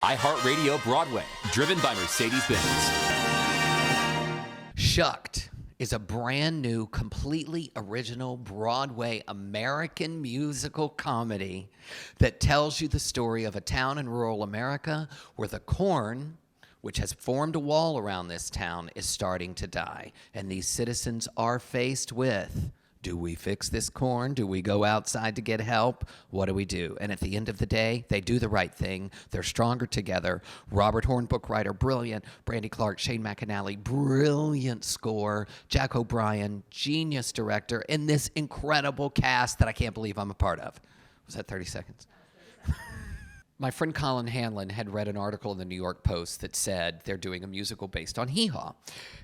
iHeartRadio Broadway, driven by Mercedes-Benz. Shucked is a brand new, completely original Broadway American musical comedy that tells you the story of a town in rural America where the corn, which has formed a wall around this town, is starting to die. And these citizens are faced with, do we fix this corn? Do we go outside to get help? What do we do? And at the end of the day, they do the right thing. They're stronger together. Robert Horn, book writer, brilliant. Brandy Clark, Shane McAnally, brilliant score. Jack O'Brien, genius director. And this incredible cast that I can't believe I'm a part of. Was that 30 seconds? My friend Colin Hanlon had read an article in the New York Post that said they're doing a musical based on Hee Haw.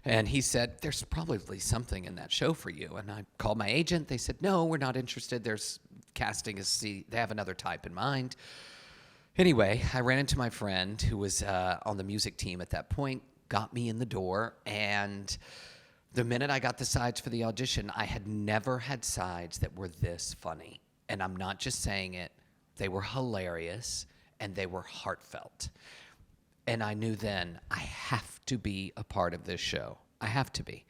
And he said, there's probably something in that show for you. And I called my agent. They said, no, we're not interested. There's casting. They have another type in mind. Anyway, I ran into my friend who was on the music team at that point, got me in the door. And the minute I got the sides for the audition, I had never had sides that were this funny. And I'm not just saying it. They were hilarious. And they were heartfelt. And I knew then, I have to be a part of this show. I have to be.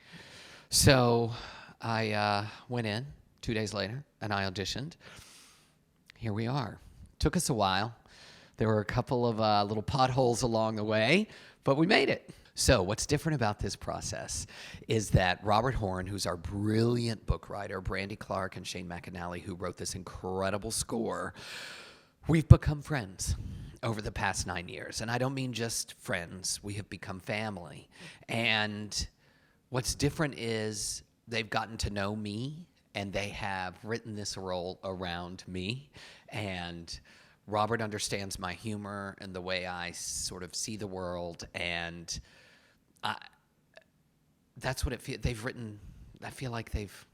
So I went in 2 days later, and I auditioned. Here we are. Took us a while. There were a couple of little potholes along the way, but we made it. So what's different about this process is that Robert Horn, who's our brilliant book writer, Brandy Clark and Shane McAnally, who wrote this incredible score, we've become friends over the past 9 years. And I don't mean just friends. We have become family. And what's different is they've gotten to know me, and they have written this role around me. And Robert understands my humor and the way I sort of see the world. And that's what it feels. They've written, I feel like they've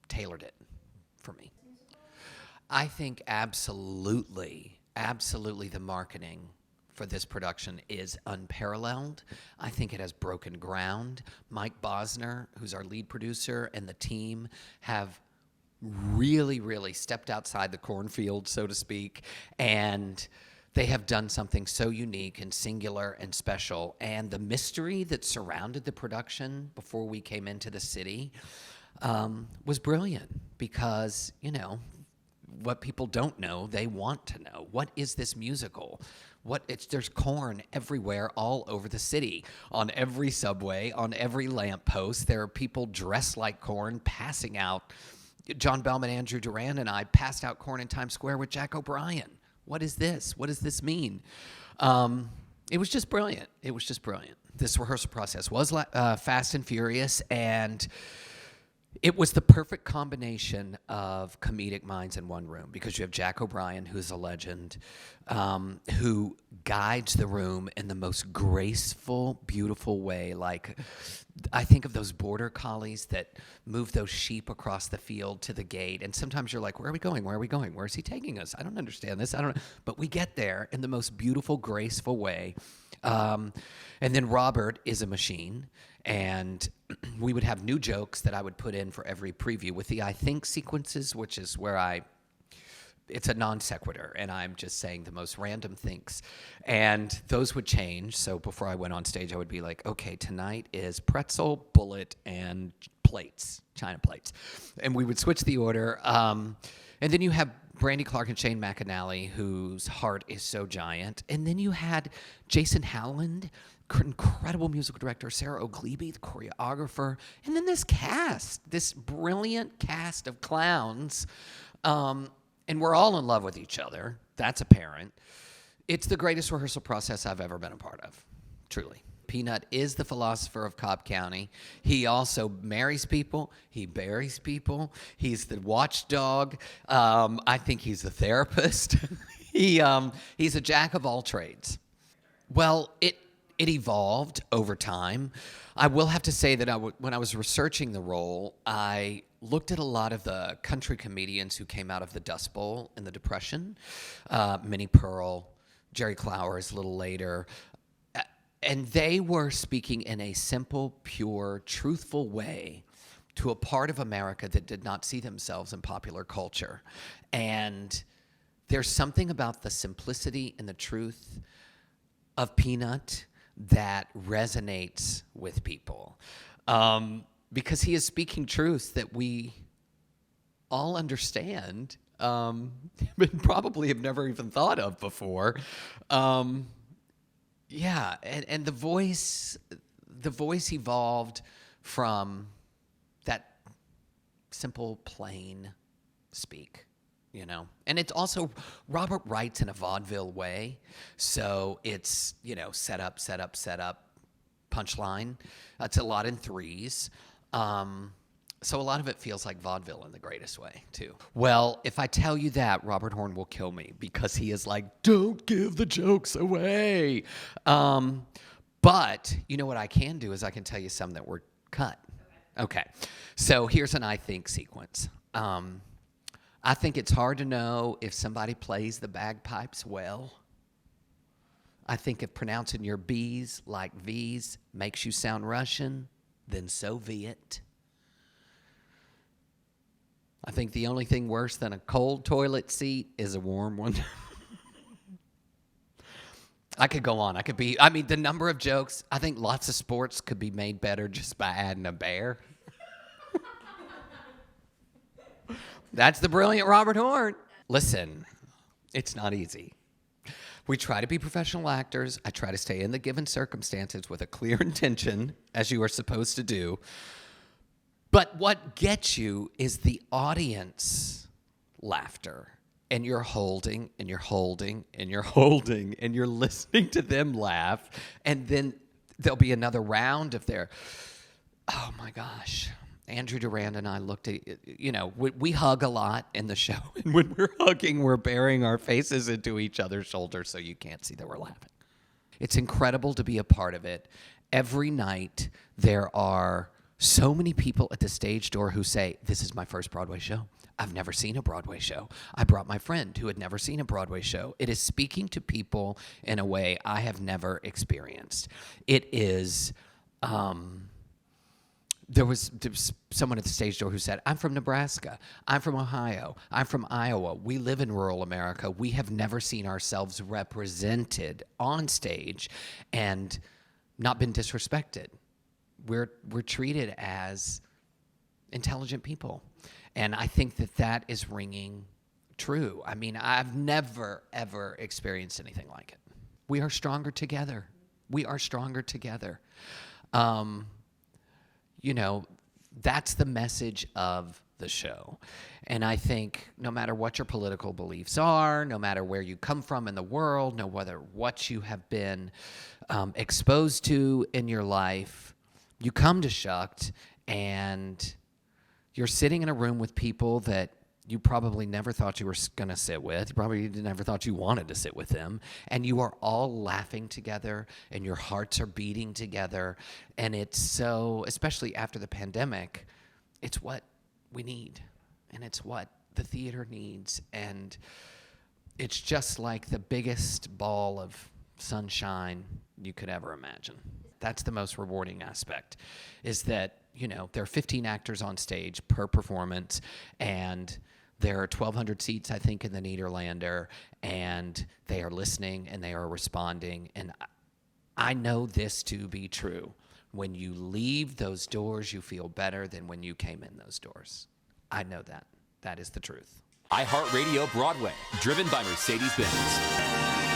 tailored it for me. I think absolutely the marketing for this production is unparalleled. I think it has broken ground. Mike Bosner, who's our lead producer, and the team have really stepped outside the cornfield, so to speak, and they have done something so unique and singular and special. And the mystery that surrounded the production before we came into the city was brilliant because, you know, what people don't know, they want to know. What is this musical? There's corn everywhere, all over the city, on every subway, on every lamppost. There are people dressed like corn passing out. John Bellman, Andrew Duran, and I passed out corn in Times Square with Jack O'Brien. What is this? What does this mean? It was just brilliant. This rehearsal process was fast and furious, and it was the perfect combination of comedic minds in one room because you have Jack O'Brien, who's a legend, who guides the room in the most graceful, beautiful way. Like, I think of those border collies that move those sheep across the field to the gate. And sometimes you're like, where are we going? Where are we going? Where is he taking us? I don't understand this. I don't know. But we get there in the most beautiful, graceful way. And then Robert is a machine. And we would have new jokes that I would put in for every preview with the I think sequences, which is where it's a non sequitur, and I'm just saying the most random things. And those would change. So before I went on stage, I would be like, okay, tonight is pretzel, bullet, and plates, china plates. And we would switch the order. And then you have Brandy Clark and Shane McAnally, whose heart is so giant. And then you had Jason Howland, incredible musical director, Sarah Oglebe, the choreographer, and then this cast, this brilliant cast of clowns, and we're all in love with each other. That's apparent. It's the greatest rehearsal process I've ever been a part of, truly. Peanut is the philosopher of Cobb County. He also marries people. He buries people. He's the watchdog. I think he's the therapist. He's a jack of all trades. Well, it evolved over time. I will have to say that when I was researching the role, I looked at a lot of the country comedians who came out of the Dust Bowl in the Depression. Minnie Pearl, Jerry Clowers a little later. And they were speaking in a simple, pure, truthful way to a part of America that did not see themselves in popular culture. And there's something about the simplicity and the truth of Peanut that resonates with people, because he is speaking truths that we all understand, but probably have never even thought of before. Yeah, and the voice evolved from that simple, plain speak, And it's also, Robert writes in a vaudeville way, so it's, set up, punchline. It's a lot in threes. So a lot of it feels like vaudeville in the greatest way, too. Well, if I tell you that, Robert Horn will kill me because he is like, don't give the jokes away. But you know what I can do is I can tell you some that were cut. Okay. So here's an I think sequence. I think it's hard to know if somebody plays the bagpipes well. I think if pronouncing your B's like V's makes you sound Russian, then Soviet. I think the only thing worse than a cold toilet seat is a warm one. I could go on. The number of jokes, I think lots of sports could be made better just by adding a bear. That's the brilliant Robert Horn. Listen, it's not easy. We try to be professional actors. I try to stay in the given circumstances with a clear intention, as you are supposed to do. But what gets you is the audience laughter. And you're holding, and you're holding, and you're holding, and you're listening to them laugh. And then there'll be another round if they're, oh my gosh. Andrew Durand and I looked at, we hug a lot in the show. And when we're hugging, we're burying our faces into each other's shoulders so you can't see that we're laughing. It's incredible to be a part of it. Every night there are so many people at the stage door who say, this is my first Broadway show. I've never seen a Broadway show. I brought my friend who had never seen a Broadway show. It is speaking to people in a way I have never experienced. It is, there was someone at the stage door who said, I'm from Nebraska. I'm from Ohio. I'm from Iowa. We live in rural America. We have never seen ourselves represented on stage and not been disrespected. We're treated as intelligent people. And I think that is ringing true. I mean, I've never, ever experienced anything like it. We are stronger together. We are stronger together. That's the message of the show. And I think no matter what your political beliefs are, no matter where you come from in the world, no matter what you have been exposed to in your life, you come to Shucked and you're sitting in a room with people that you probably never thought you were going to sit with. You probably never thought you wanted to sit with them. And you are all laughing together and your hearts are beating together. And it's so, especially after the pandemic, it's what we need. And it's what the theater needs. And it's just like the biggest ball of sunshine you could ever imagine. That's the most rewarding aspect, is that, there are 15 actors on stage per performance, and there are 1,200 seats, I think, in the Nederlander, and they are listening and they are responding. And I know this to be true. When you leave those doors, you feel better than when you came in those doors. I know that. That is the truth. iHeartRadio Broadway, driven by Mercedes-Benz.